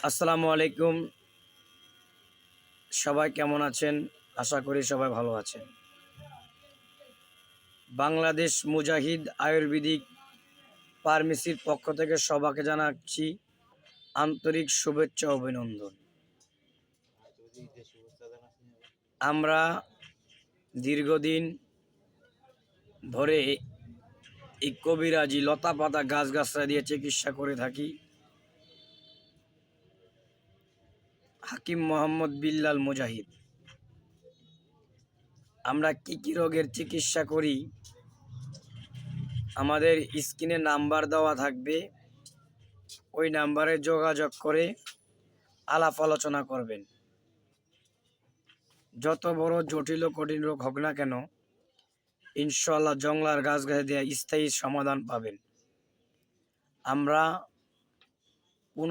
আসসালামু আলাইকুম। সবাই কেমন আছেন? আশা করি সবাই ভালো আছেন। বাংলাদেশ মুজাহিদ আয়ুর্বেদিক ফার্মেসির পক্ষ থেকে সবাইকে জানাচ্ছি আন্তরিক শুভেচ্ছা ও অভিনন্দন। আমরা দীর্ঘদিন ধরে এই কবিরাজি লতা পাতা গাছগাছরা দিয়ে চিকিৎসা করে থাকি। হাকিম মোহাম্মদ বিল্লাল মুজাহিদ। আমরা কি রোগের চিকিৎসা করি আমাদের স্ক্রিনে নাম্বার দেওয়া থাকবে, ওই নাম্বারে যোগাযোগ করে আলাপ আলোচনা করবেন। যত বড় জটিল ও কঠিন রোগ হোক না কেন, ইনশাআল্লাহ জংলার গাছ দিয়ে স্থায়ী সমাধান পাবেন। আমরা